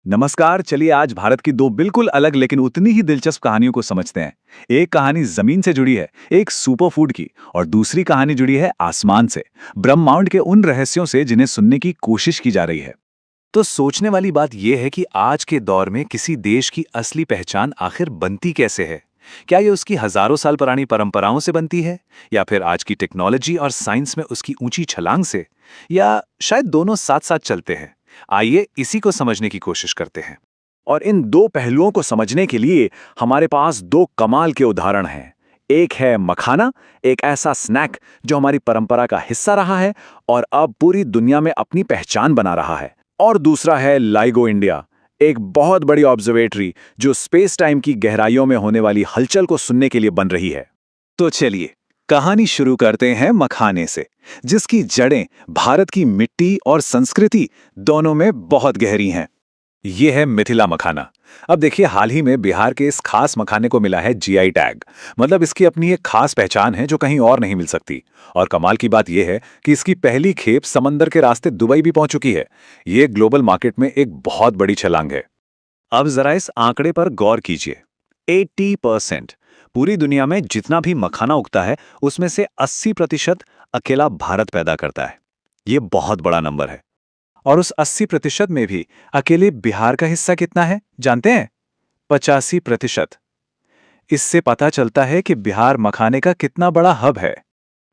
नमस्कार। चलिए आज भारत की दो बिल्कुल अलग लेकिन उतनी ही दिलचस्प कहानियों को समझते हैं। एक कहानी जमीन से जुड़ी है, एक सुपरफूड की, और दूसरी कहानी जुड़ी है आसमान से, ब्रह्मांड के उन रहस्यों से जिन्हें सुनने की कोशिश की जा रही है। तो सोचने वाली बात यह है कि आज के दौर में किसी देश की असली पहचान आखिर बनती कैसे है। क्या ये उसकी हजारों साल पुरानी परंपराओं से बनती है, या फिर आज की टेक्नोलॉजी और साइंस में उसकी ऊंची छलांग से, या शायद दोनों साथ साथ चलते हैं। आइए इसी को समझने की कोशिश करते हैं। और इन दो पहलुओं को समझने के लिए हमारे पास दो कमाल के उदाहरण हैं। एक है मखाना, एक ऐसा स्नैक जो हमारी परंपरा का हिस्सा रहा है और अब पूरी दुनिया में अपनी पहचान बना रहा है। और दूसरा है लाइगो इंडिया, एक बहुत बड़ी ऑब्जर्वेटरी जो स्पेस टाइम की गहराइयों में होने वाली हलचल को सुनने के लिए बन रही है। तो चलिए कहानी शुरू करते हैं मखाने से, जिसकी जड़ें भारत की मिट्टी और संस्कृति दोनों में बहुत गहरी हैं। ये है मिथिला मखाना। अब देखिए, हाल ही में बिहार के इस खास मखाने को मिला है जीआई टैग। मतलब इसकी अपनी एक खास पहचान है जो कहीं और नहीं मिल सकती। और कमाल की बात यह है कि इसकी पहली खेप समंदर के रास्ते दुबई भी पहुंच चुकी है। ये ग्लोबल मार्केट में एक बहुत बड़ी छलांग है। अब जरा इस आंकड़े पर गौर कीजिए। 80%। पूरी दुनिया में जितना भी मखाना उगता है उसमें से 80% अकेला भारत पैदा करता है। ये बहुत बड़ा नंबर है। और उस 80% में भी अकेले बिहार का हिस्सा कितना है जानते हैं? 85%। इससे पता चलता है कि बिहार मखाने का कितना बड़ा हब है।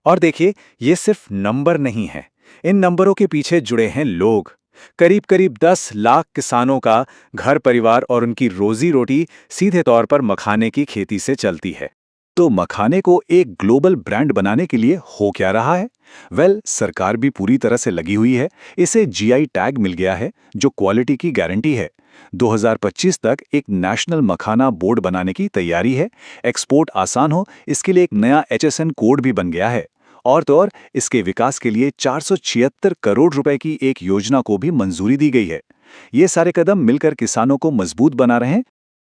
और देखिए, ये सिर्फ नंबर नहीं है, इन नंबरों के पीछे जुड़े हैं लोग। करीब करीब 10 लाख किसानों का घर परिवार और उनकी रोजी रोटी सीधे तौर पर मखाने की खेती से चलती है। तो मखाने को एक ग्लोबल ब्रांड बनाने के लिए हो क्या रहा है? सरकार भी पूरी तरह से लगी हुई है। इसे जीआई टैग मिल गया है जो क्वालिटी की गारंटी है। 2025 तक एक नेशनल मखाना बोर्ड बनाने की तैयारी है। एक्सपोर्ट आसान हो इसके लिए एक नया एचएसएन कोड भी बन गया है। और तो और इसके विकास के लिए 476 करोड़ रुपए की एक योजना को भी मंजूरी दी गई है। ये सारे कदम मिलकर किसानों को मजबूत बना रहे हैं।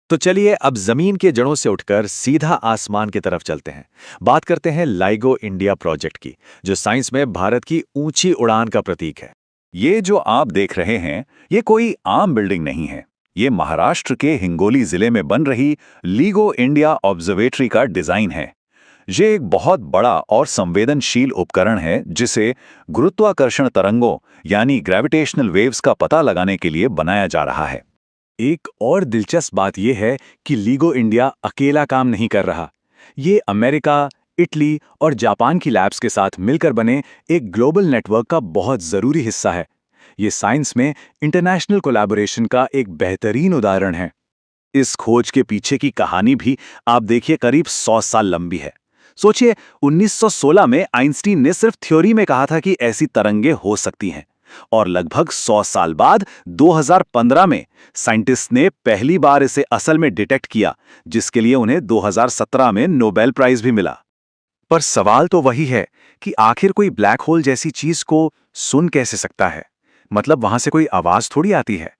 तो चलिए अब जमीन के जड़ों से उठकर सीधा आसमान की तरफ चलते हैं। बात करते हैं लाइगो इंडिया प्रोजेक्ट की, जो साइंस में भारत की ऊंची उड़ान का प्रतीक है। ये जो आप देख रहे हैं, ये कोई आम बिल्डिंग नहीं है। ये महाराष्ट्र के हिंगोली जिले में बन रही लीगो इंडिया ऑब्जर्वेटरी का डिजाइन है। ये एक बहुत बड़ा और संवेदनशील उपकरण है जिसे गुरुत्वाकर्षण तरंगों यानी ग्रेविटेशनल वेव्स का पता लगाने के लिए बनाया जा रहा है। एक और दिलचस्प बात यह है कि लीगो इंडिया अकेला काम नहीं कर रहा। ये अमेरिका, इटली और जापान की लैब्स के साथ मिलकर बने एक ग्लोबल नेटवर्क का बहुत जरूरी हिस्सा है। ये साइंस में इंटरनेशनल कोलैबोरेशन का एक बेहतरीन उदाहरण है। इस खोज के पीछे की कहानी भी आप देखिए करीब 100 साल लंबी है। सोचिए, 1916 में आइंस्टीन ने सिर्फ थ्योरी में कहा था कि ऐसी तरंगे हो सकती हैं, और लगभग 100 साल बाद 2015 में साइंटिस्ट ने पहली बार इसे असल में डिटेक्ट किया, जिसके लिए उन्हें 2017 में नोबेल प्राइज भी मिला। पर सवाल तो वही है कि आखिर कोई ब्लैक होल जैसी चीज को सुन कैसे सकता है? मतलब वहां से कोई आवाज थोड़ी आती है।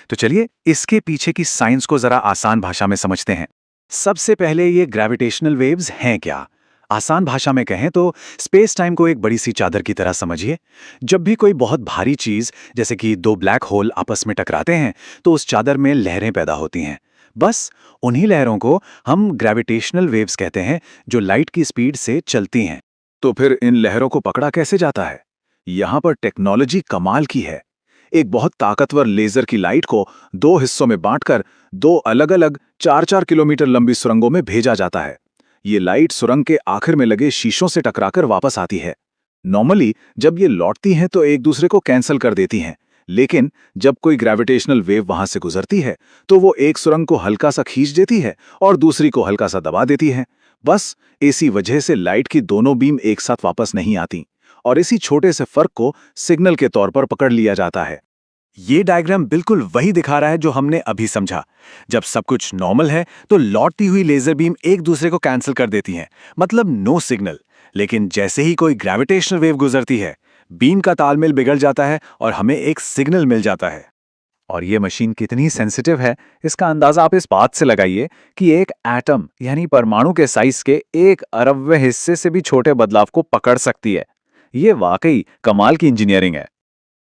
तो चलिए इसके पीछे की साइंस को जरा आसान भाषा में समझते हैं। सबसे पहले ये ग्रेविटेशनल वेव्स हैं क्या? आसान भाषा में कहें तो स्पेस टाइम को एक बड़ी सी चादर की तरह समझिए। जब भी कोई बहुत भारी चीज जैसे कि दो ब्लैक होल आपस में टकराते हैं तो उस चादर में लहरें पैदा होती हैं। बस उन्हीं लहरों को हम ग्रेविटेशनल वेव्स कहते हैं, जो लाइट की स्पीड से चलती हैं। तो फिर इन लहरों को पकड़ा कैसे जाता है? यहां पर टेक्नोलॉजी कमाल की है। एक बहुत ताकतवर लेजर की लाइट को दो हिस्सों में बांटकर दो अलग अलग 4-4 किलोमीटर लंबी सुरंगों में भेजा जाता है। ये लाइट सुरंग के आखिर में लगे शीशों से टकराकर वापस आती है। नॉर्मली जब ये लौटती हैं तो एक दूसरे को कैंसिल कर देती हैं, लेकिन जब कोई ग्रेविटेशनल वेव वहां से गुजरती है तो वो एक सुरंग को हल्का सा खींच देती है और दूसरी को हल्का सा दबा देती है। बस इसी वजह से लाइट की दोनों बीम एक साथ वापस नहीं आती, और इसी छोटे से फर्क को सिग्नल के तौर पर पकड़ लिया जाता है। ये डायग्राम बिल्कुल वही दिखा रहा है जो हमने अभी समझा। जब सब कुछ नॉर्मल है तो लौटती हुई लेजर बीम एक दूसरे को कैंसिल कर देती हैं, मतलब नो सिग्नल। लेकिन जैसे ही कोई ग्रेविटेशनल वेव गुजरती है, बीम का तालमेल बिगड़ जाता है और हमें एक सिग्नल मिल जाता है। और ये मशीन कितनी सेंसिटिव है, इसका अंदाजा आप इस बात से लगाइए कि एक एटम यानी परमाणु के साइज के 1 अरबवें हिस्से से भी छोटे बदलाव को पकड़ सकती है। ये वाकई कमाल की इंजीनियरिंग है।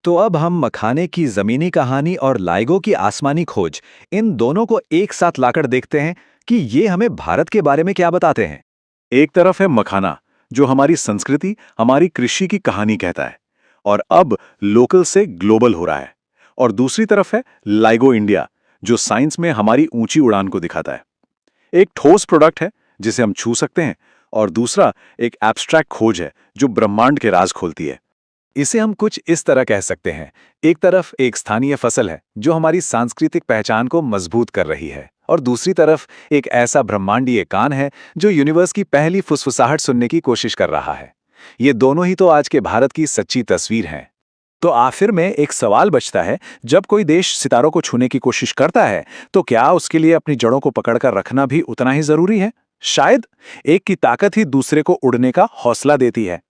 तो अब हम मखाने की जमीनी कहानी और लाइगो की आसमानी खोज, इन दोनों को एक साथ लाकर देखते हैं कि ये हमें भारत के बारे में क्या बताते हैं। एक तरफ है मखाना, जो हमारी संस्कृति, हमारी कृषि की कहानी कहता है और अब लोकल से ग्लोबल हो रहा है। और दूसरी तरफ है लाइगो इंडिया, जो साइंस में हमारी ऊंची उड़ान को दिखाता है। एक ठोस प्रोडक्ट है जिसे हम छू सकते हैं, और दूसरा एक एब्स्ट्रैक्ट खोज है जो ब्रह्मांड के राज खोलती है। इसे हम कुछ इस तरह कह सकते हैं, एक तरफ एक स्थानीय फसल है जो हमारी सांस्कृतिक पहचान को मजबूत कर रही है, और दूसरी तरफ एक ऐसा ब्रह्मांडीय कान है जो यूनिवर्स की पहली फुसफुसाहट सुनने की कोशिश कर रहा है। ये दोनों ही तो आज के भारत की सच्ची तस्वीर हैं। तो आखिर में एक सवाल बचता है, जब कोई देश सितारों को छूने की कोशिश करता है, तो क्या उसके लिए अपनी जड़ों को पकड़कर रखना भी उतना ही जरूरी है? शायद एक की ताकत ही दूसरे को उड़ने का हौसला देती है।